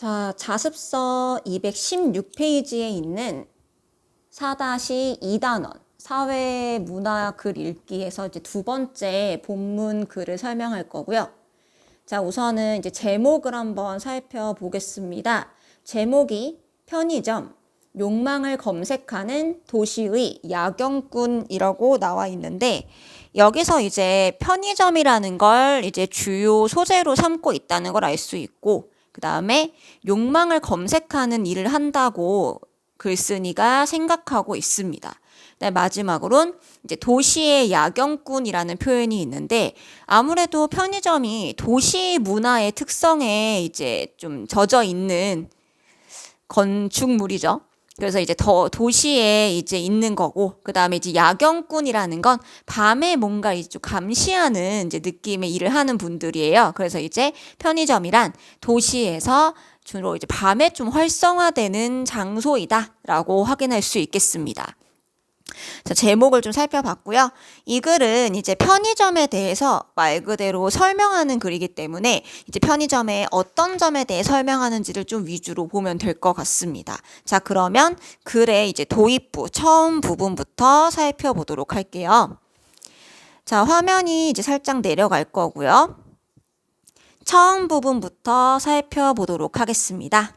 자, 자습서 216페이지에 있는 4-2단원 사회 문화 글 읽기에서 이제 두 번째 본문 글을 설명할 거고요. 자, 우선은 이제 제목을 한번 살펴보겠습니다. 제목이 편의점, 욕망을 검색하는 도시의 야경꾼이라고 나와 있는데, 여기서 이제 편의점이라는 걸 이제 주요 소재로 삼고 있다는 걸 알 수 있고, 그 다음에 욕망을 검색하는 일을 한다고 글쓴이가 생각하고 있습니다. 마지막으론 이제 도시의 야경꾼이라는 표현이 있는데, 아무래도 편의점이 도시 문화의 특성에 이제 좀 젖어 있는 건축물이죠. 그래서 이제 더 도시에 이제 있는 거고, 그 다음에 이제 야경꾼이라는 건 밤에 뭔가 이제 좀 감시하는 이제 느낌의 일을 하는 분들이에요. 그래서 이제 편의점이란 도시에서 주로 이제 밤에 좀 활성화되는 장소이다라고 확인할 수 있겠습니다. 자, 제목을 좀 살펴봤고요. 이 글은 이제 편의점에 대해서 말 그대로 설명하는 글이기 때문에 이제 편의점의 어떤 점에 대해 설명하는지를 좀 위주로 보면 될 것 같습니다. 자, 그러면 글의 이제 도입부 처음 부분부터 살펴보도록 할게요. 자, 화면이 이제 살짝 내려갈 거고요. 처음 부분부터 살펴보도록 하겠습니다.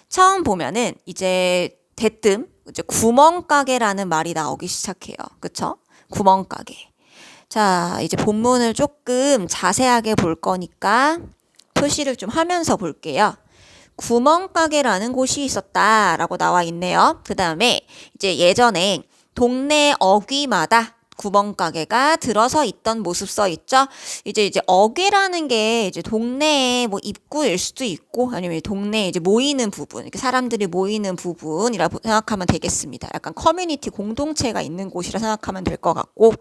처음 보면은 이제 대뜸 이제 구멍가게라는 말이 나오기 시작해요. 그쵸? 구멍가게. 자, 이제 본문을 조금 자세하게 볼 거니까 표시를 좀 하면서 볼게요. 구멍가게라는 곳이 있었다라고 나와 있네요. 그 다음에 이제 예전에 동네 어귀마다 구멍가게가 들어서 있던 모습 써 있죠. 이제 어귀라는 게 이제 동네의 뭐 입구일 수도 있고, 아니면 동네에 이제 모이는 부분, 이렇게 사람들이 모이는 부분이라고 생각하면 되겠습니다. 약간 커뮤니티 공동체가 있는 곳이라 생각하면 될 것 같고,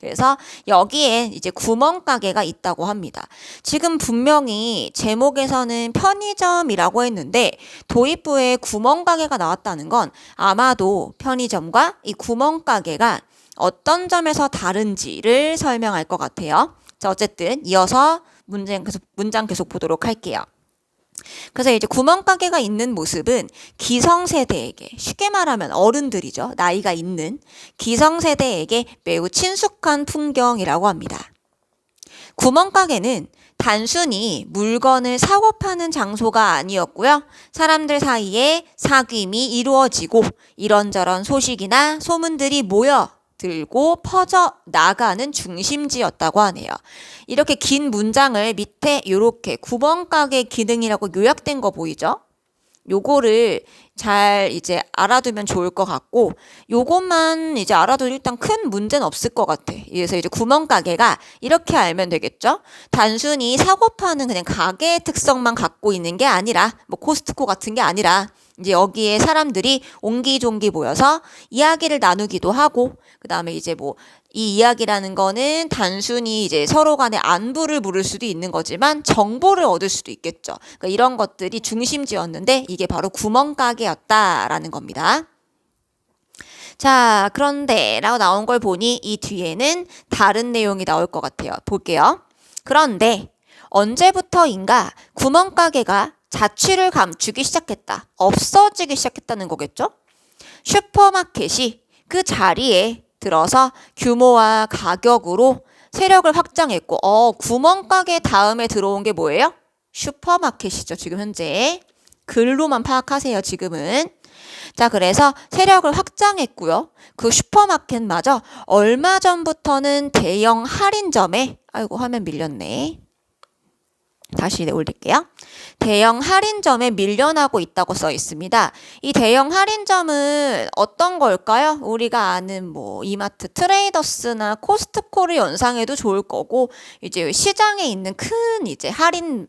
그래서 여기에 이제 구멍가게가 있다고 합니다. 지금 분명히 제목에서는 편의점이라고 했는데 도입부에 구멍가게가 나왔다는 건 아마도 편의점과 이 구멍가게가 어떤 점에서 다른지를 설명할 것 같아요. 자, 어쨌든 이어서 문장 계속 보도록 할게요. 그래서 이제 구멍가게가 있는 모습은 기성세대에게, 쉽게 말하면 어른들이죠. 나이가 있는 기성세대에게 매우 친숙한 풍경이라고 합니다. 구멍가게는 단순히 물건을 사고 파는 장소가 아니었고요. 사람들 사이에 사귐이 이루어지고 이런저런 소식이나 소문들이 모여 들고 퍼져 나가는 중심지였다고 하네요. 이렇게 긴 문장을 밑에 이렇게 구멍가게 기능이라고 요약된 거 보이죠? 요거를 잘 이제 알아두면 좋을 것 같고, 요것만 이제 알아도 일단 큰 문제는 없을 것 같아. 그래서 이제 구멍가게가 이렇게 알면 되겠죠? 단순히 사고 파는 그냥 가게의 특성만 갖고 있는 게 아니라, 뭐 코스트코 같은 게 아니라, 이제 여기에 사람들이 옹기종기 모여서 이야기를 나누기도 하고, 그 다음에 이제 뭐 이 이야기라는 거는 단순히 이제 서로 간의 안부를 물을 수도 있는 거지만 정보를 얻을 수도 있겠죠. 그러니까 이런 것들이 중심지였는데 이게 바로 구멍가게였다라는 겁니다. 자, 그런데 라고 나온 걸 보니 이 뒤에는 다른 내용이 나올 것 같아요. 볼게요. 그런데 언제부터인가 구멍가게가 자취를 감추기 시작했다. 없어지기 시작했다는 거겠죠? 슈퍼마켓이 그 자리에 들어서 규모와 가격으로 세력을 확장했고, 구멍가게 다음에 들어온 게 뭐예요? 슈퍼마켓이죠. 지금 현재. 글로만 파악하세요. 지금은. 자, 그래서 세력을 확장했고요. 그 슈퍼마켓마저 얼마 전부터는 대형 할인점에, 아이고 화면 밀렸네. 다시 올릴게요. 대형 할인점에 밀려나고 있다고 써 있습니다. 이 대형 할인점은 어떤 걸까요? 우리가 아는 뭐 이마트 트레이더스나 코스트코를 연상해도 좋을 거고, 이제 시장에 있는 큰 이제 할인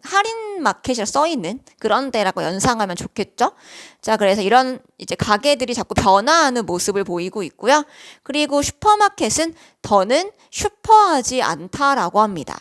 마켓이 써 있는 그런 데라고 연상하면 좋겠죠? 자, 그래서 이런 이제 가게들이 자꾸 변화하는 모습을 보이고 있고요. 그리고 슈퍼마켓은 더는 슈퍼하지 않다라고 합니다.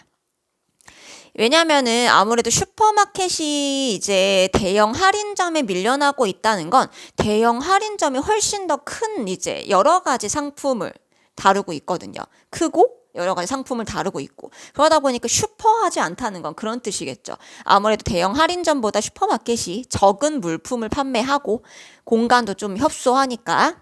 왜냐면은 아무래도 슈퍼마켓이 이제 대형 할인점에 밀려나고 있다는 건 대형 할인점이 훨씬 더 큰 이제 여러 가지 상품을 다루고 있거든요. 크고 여러 가지 상품을 다루고 있고 그러다 보니까 슈퍼하지 않다는 건 그런 뜻이겠죠. 아무래도 대형 할인점보다 슈퍼마켓이 적은 물품을 판매하고 공간도 좀 협소하니까.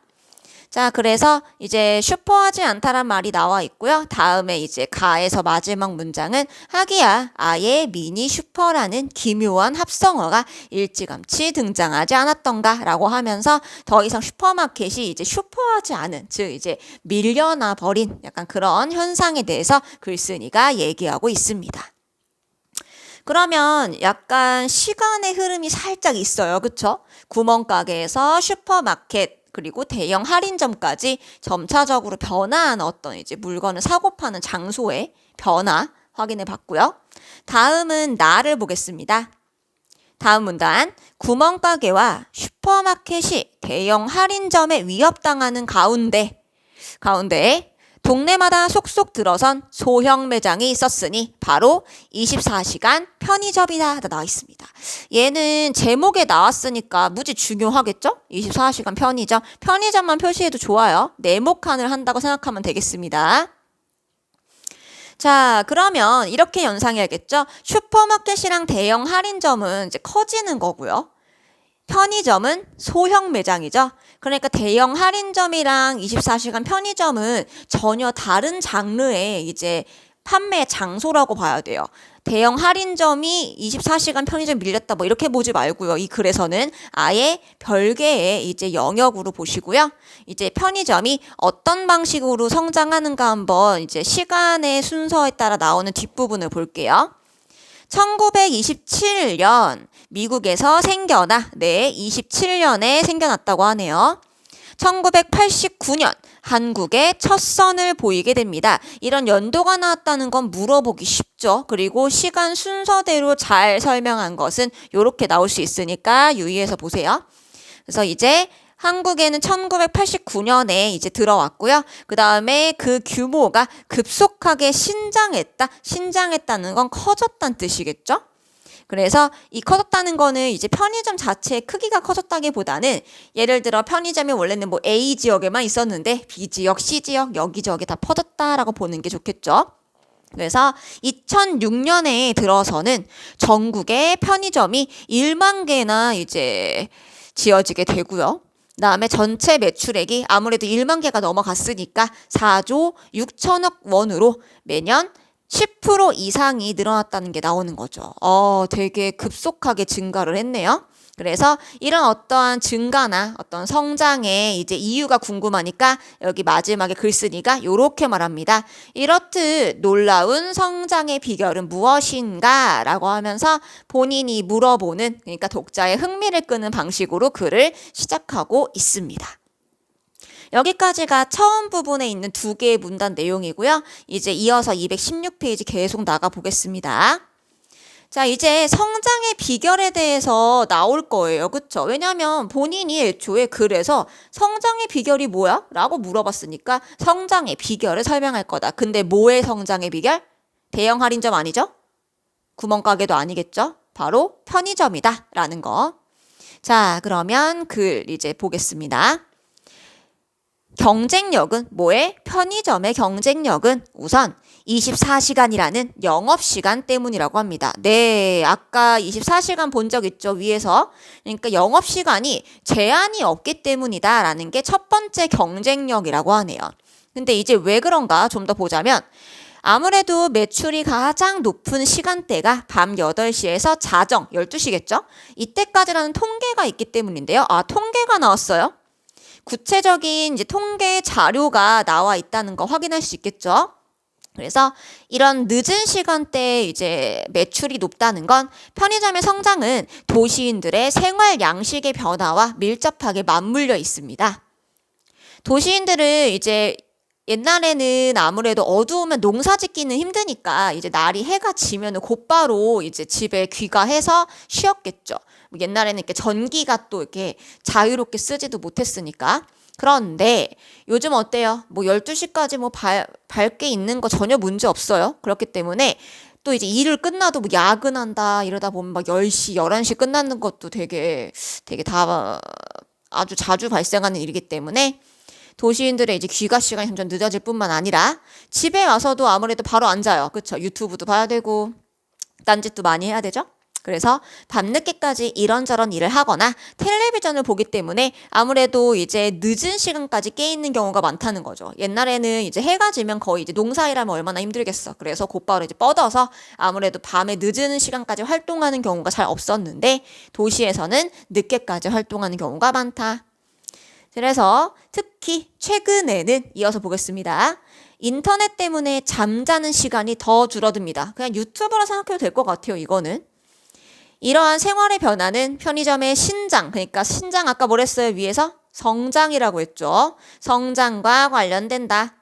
자, 그래서 이제 슈퍼하지 않다란 말이 나와 있고요. 다음에 이제 가에서 마지막 문장은 하기야 아예 미니 슈퍼라는 기묘한 합성어가 일찌감치 등장하지 않았던가 라고 하면서 더 이상 슈퍼마켓이 이제 슈퍼하지 않은, 즉 이제 밀려나 버린 약간 그런 현상에 대해서 글쓴이가 얘기하고 있습니다. 그러면 약간 시간의 흐름이 살짝 있어요. 그쵸? 구멍가게에서 슈퍼마켓 그리고 대형 할인점까지 점차적으로 변화한 어떤 이제 물건을 사고 파는 장소의 변화 확인해 봤고요. 다음은 나를 보겠습니다. 다음 문단, 구멍가게와 슈퍼마켓이 대형 할인점에 위협당하는 가운데 동네마다 속속 들어선 소형 매장이 있었으니 바로 24시간 편의점이다 나와 있습니다. 얘는 제목에 나왔으니까 무지 중요하겠죠? 24시간 편의점. 편의점만 표시해도 좋아요. 네모칸을 한다고 생각하면 되겠습니다. 자, 그러면 이렇게 연상해야겠죠? 슈퍼마켓이랑 대형 할인점은 이제 커지는 거고요. 편의점은 소형 매장이죠. 그러니까 대형 할인점이랑 24시간 편의점은 전혀 다른 장르의 이제 판매 장소라고 봐야 돼요. 대형 할인점이 24시간 편의점 밀렸다 뭐 이렇게 보지 말고요. 이 글에서는 아예 별개의 이제 영역으로 보시고요. 이제 편의점이 어떤 방식으로 성장하는가 한번 이제 시간의 순서에 따라 나오는 뒷부분을 볼게요. 1927년 미국에서 생겨나 27년에 생겨났다고 하네요. 1989년 한국에 첫 선을 보이게 됩니다. 이런 연도가 나왔다는 건 물어보기 쉽죠. 그리고 시간 순서대로 잘 설명한 것은 이렇게 나올 수 있으니까 유의해서 보세요. 그래서 이제 한국에는 1989년에 이제 들어왔고요. 그 다음에 그 규모가 급속하게 신장했다는 건 커졌다는 뜻이겠죠? 그래서 이 커졌다는 거는 이제 편의점 자체의 크기가 커졌다기보다는 예를 들어 편의점이 원래는 뭐 A 지역에만 있었는데 B 지역, C 지역, 여기저기 다 퍼졌다라고 보는 게 좋겠죠. 그래서 2006년에 들어서는 전국에 편의점이 1만 개나 이제 지어지게 되고요. 그다음에 전체 매출액이 아무래도 1만 개가 넘어갔으니까 4조 6천억 원으로 매년 10% 이상이 늘어났다는 게 나오는 거죠. 되게 급속하게 증가를 했네요. 그래서 이런 어떠한 증가나 어떤 성장의 이제 이유가 궁금하니까 여기 마지막에 글쓴이가 이렇게 말합니다. 이렇듯 놀라운 성장의 비결은 무엇인가? 라고 하면서 본인이 물어보는, 그러니까 독자의 흥미를 끄는 방식으로 글을 시작하고 있습니다. 여기까지가 처음 부분에 있는 두 개의 문단 내용이고요. 이제 이어서 216페이지 계속 나가 보겠습니다. 자, 이제 성장의 비결에 대해서 나올 거예요. 그쵸? 왜냐면 본인이 애초에 글에서 성장의 비결이 뭐야? 라고 물어봤으니까 성장의 비결을 설명할 거다. 근데 뭐의 성장의 비결? 대형 할인점 아니죠? 구멍가게도 아니겠죠? 바로 편의점이다. 라는 거. 자, 그러면 글 이제 보겠습니다. 경쟁력은 뭐에? 편의점의 경쟁력은 우선 24시간이라는 영업시간 때문이라고 합니다. 네, 아까 24시간 본 적 있죠? 위에서. 그러니까 영업시간이 제한이 없기 때문이다라는 게 첫 번째 경쟁력이라고 하네요. 근데 이제 왜 그런가 좀 더 보자면 아무래도 매출이 가장 높은 시간대가 밤 8시에서 자정 12시겠죠? 이때까지라는 통계가 있기 때문인데요. 통계가 나왔어요. 구체적인 이제 통계 자료가 나와 있다는 거 확인할 수 있겠죠. 그래서 이런 늦은 시간대에 이제 매출이 높다는 건 편의점의 성장은 도시인들의 생활 양식의 변화와 밀접하게 맞물려 있습니다. 도시인들은 이제 옛날에는 아무래도 어두우면 농사 짓기는 힘드니까 이제 날이 해가 지면은 곧바로 이제 집에 귀가해서 쉬었겠죠. 옛날에는 이렇게 전기가 또 이렇게 자유롭게 쓰지도 못했으니까. 그런데 요즘 어때요? 뭐 12시까지 뭐 밝게 있는 거 전혀 문제 없어요. 그렇기 때문에 또 이제 일을 끝나도 뭐 야근한다 이러다 보면 막 10시, 11시 끝나는 것도 되게 다 아주 자주 발생하는 일이기 때문에 도시인들의 이제 귀가 시간이 점점 늦어질 뿐만 아니라 집에 와서도 아무래도 바로 앉아요. 그쵸? 유튜브도 봐야 되고 딴짓도 많이 해야 되죠? 그래서 밤늦게까지 이런저런 일을 하거나 텔레비전을 보기 때문에 아무래도 이제 늦은 시간까지 깨 있는 경우가 많다는 거죠. 옛날에는 이제 해가 지면 거의 이제 농사일하면 얼마나 힘들겠어. 그래서 곧바로 이제 뻗어서 아무래도 밤에 늦은 시간까지 활동하는 경우가 잘 없었는데 도시에서는 늦게까지 활동하는 경우가 많다. 그래서 특히 최근에는 이어서 보겠습니다. 인터넷 때문에 잠자는 시간이 더 줄어듭니다. 그냥 유튜브라 생각해도 될 것 같아요, 이거는. 이러한 생활의 변화는 편의점의 신장, 그러니까 신장 아까 뭐랬어요? 위에서 성장이라고 했죠. 성장과 관련된다.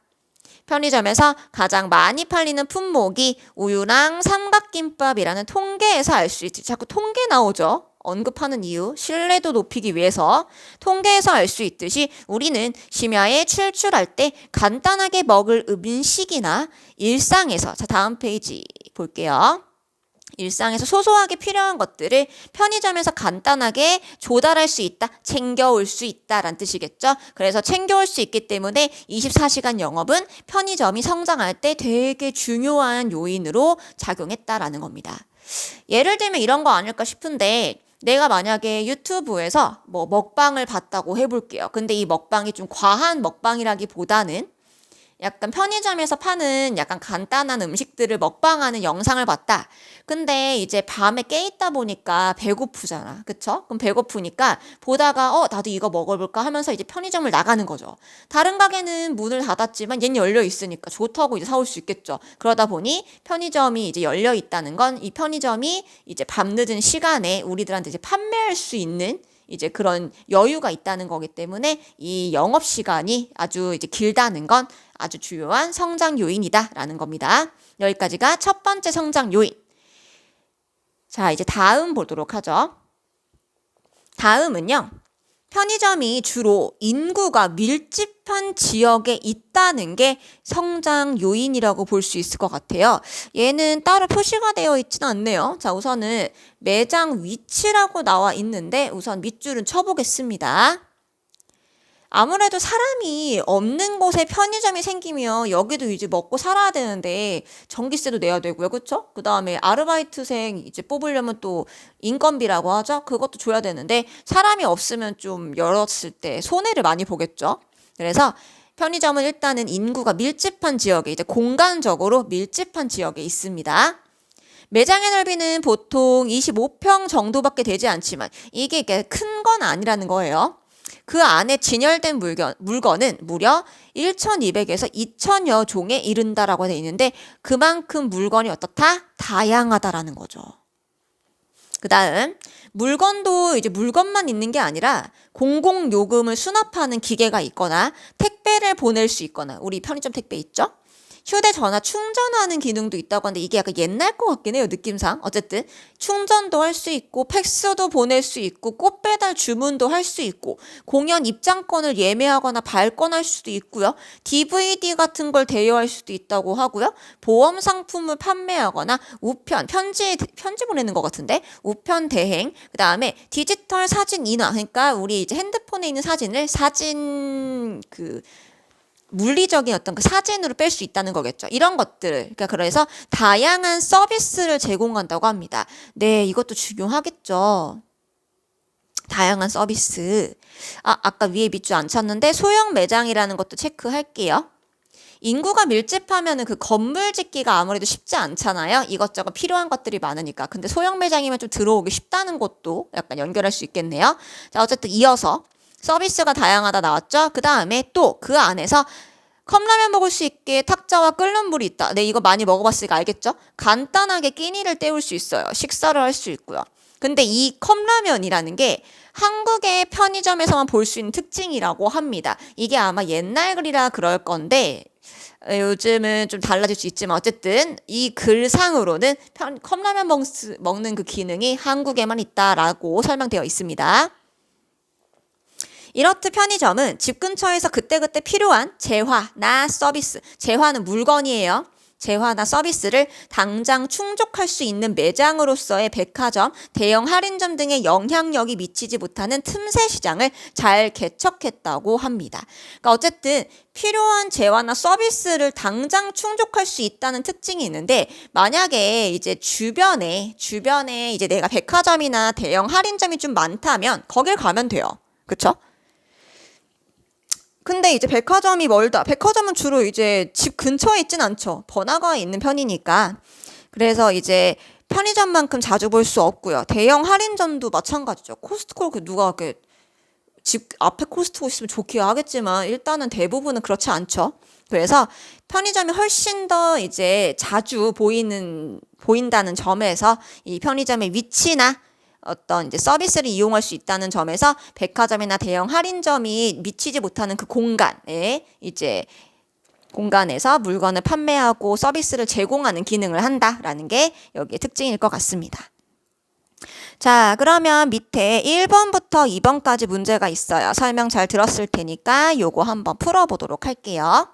편의점에서 가장 많이 팔리는 품목이 우유랑 삼각김밥이라는 통계에서 알 수 있지. 자꾸 통계 나오죠. 언급하는 이유, 신뢰도 높이기 위해서 통계에서 알 수 있듯이 우리는 심야에 출출할 때 간단하게 먹을 음식이나 일상에서, 자 다음 페이지 볼게요. 일상에서 소소하게 필요한 것들을 편의점에서 간단하게 조달할 수 있다, 챙겨올 수 있다라는 뜻이겠죠. 그래서 챙겨올 수 있기 때문에 24시간 영업은 편의점이 성장할 때 되게 중요한 요인으로 작용했다라는 겁니다. 예를 들면 이런 거 아닐까 싶은데 내가 만약에 유튜브에서 뭐 먹방을 봤다고 해볼게요. 근데 이 먹방이 좀 과한 먹방이라기보다는 약간 편의점에서 파는 약간 간단한 음식들을 먹방하는 영상을 봤다. 근데 이제 밤에 깨 있다 보니까 배고프잖아. 그쵸? 그럼 배고프니까 보다가 나도 이거 먹어볼까 하면서 이제 편의점을 나가는 거죠. 다른 가게는 문을 닫았지만 얘는 열려 있으니까 좋다고 이제 사올 수 있겠죠. 그러다 보니 편의점이 이제 열려 있다는 건 이 편의점이 이제 밤늦은 시간에 우리들한테 이제 판매할 수 있는 이제 그런 여유가 있다는 거기 때문에 이 영업 시간이 아주 이제 길다는 건 아주 주요한 성장 요인이다라는 겁니다. 여기까지가 첫 번째 성장 요인. 자, 이제 다음 보도록 하죠. 다음은요. 편의점이 주로 인구가 밀집한 지역에 있다는 게 성장 요인이라고 볼 수 있을 것 같아요. 얘는 따로 표시가 되어 있지는 않네요. 자, 우선은 매장 위치라고 나와 있는데 우선 밑줄은 쳐보겠습니다. 아무래도 사람이 없는 곳에 편의점이 생기면 여기도 이제 먹고 살아야 되는데 전기세도 내야 되고요. 그쵸? 그 다음에 아르바이트생 이제 뽑으려면 또 인건비라고 하죠? 그것도 줘야 되는데 사람이 없으면 좀 열었을 때 손해를 많이 보겠죠? 그래서 편의점은 일단은 인구가 밀집한 지역에 이제 공간적으로 밀집한 지역에 있습니다. 매장의 넓이는 보통 25평 정도밖에 되지 않지만 이게 큰 건 아니라는 거예요. 그 안에 진열된 물건은 무려 1,200에서 2,000여 종에 이른다라고 되어 있는데 그만큼 물건이 어떻다? 다양하다라는 거죠. 그 다음 물건도 이제 물건만 있는 게 아니라 공공요금을 수납하는 기계가 있거나 택배를 보낼 수 있거나 우리 편의점 택배 있죠? 휴대전화 충전하는 기능도 있다고 하는데 이게 약간 옛날 것 같긴 해요, 느낌상. 어쨌든 충전도 할 수 있고 팩스도 보낼 수 있고 꽃배달 주문도 할 수 있고 공연 입장권을 예매하거나 발권할 수도 있고요. DVD 같은 걸 대여할 수도 있다고 하고요. 보험 상품을 판매하거나 우편, 편지 보내는 것 같은데 우편 대행, 그 다음에 디지털 사진 인화, 그러니까 우리 이제 핸드폰에 있는 사진을 물리적인 어떤 그 사진으로 뺄 수 있다는 거겠죠. 이런 것들. 그러니까 그래서 다양한 서비스를 제공한다고 합니다. 네, 이것도 중요하겠죠. 다양한 서비스. 아까 위에 밑줄 안 쳤는데 소형 매장이라는 것도 체크할게요. 인구가 밀집하면은 그 건물 짓기가 아무래도 쉽지 않잖아요. 이것저것 필요한 것들이 많으니까. 근데 소형 매장이면 좀 들어오기 쉽다는 것도 약간 연결할 수 있겠네요. 자, 어쨌든 이어서 서비스가 다양하다 나왔죠? 그 다음에 또 그 안에서 컵라면 먹을 수 있게 탁자와 끓는 물이 있다. 네, 이거 많이 먹어봤으니까 알겠죠? 간단하게 끼니를 때울 수 있어요. 식사를 할 수 있고요. 근데 이 컵라면이라는 게 한국의 편의점에서만 볼 수 있는 특징이라고 합니다. 이게 아마 옛날 글이라 그럴 건데 요즘은 좀 달라질 수 있지만 어쨌든 이 글상으로는 컵라면 먹는 그 기능이 한국에만 있다라고 설명되어 있습니다. 이렇듯 편의점은 집 근처에서 그때그때 필요한 재화나 서비스, 재화는 물건이에요. 재화나 서비스를 당장 충족할 수 있는 매장으로서의 백화점, 대형 할인점 등의 영향력이 미치지 못하는 틈새 시장을 잘 개척했다고 합니다. 그러니까 어쨌든 필요한 재화나 서비스를 당장 충족할 수 있다는 특징이 있는데, 만약에 이제 주변에 이제 내가 백화점이나 대형 할인점이 좀 많다면 거길 가면 돼요. 그쵸? 근데 이제 백화점이 멀다. 백화점은 주로 이제 집 근처에 있진 않죠. 번화가에 있는 편이니까. 그래서 이제 편의점만큼 자주 볼 수 없고요. 대형 할인점도 마찬가지죠. 코스트코 누가 집 앞에 코스트코 있으면 좋기야 하겠지만 일단은 대부분은 그렇지 않죠. 그래서 편의점이 훨씬 더 이제 자주 보인다는 점에서 이 편의점의 위치나 어떤 이제 서비스를 이용할 수 있다는 점에서 백화점이나 대형 할인점이 미치지 못하는 그 공간에서 물건을 판매하고 서비스를 제공하는 기능을 한다라는 게 여기의 특징일 것 같습니다. 자, 그러면 밑에 1번부터 2번까지 문제가 있어요. 설명 잘 들었을 테니까 요거 한번 풀어보도록 할게요.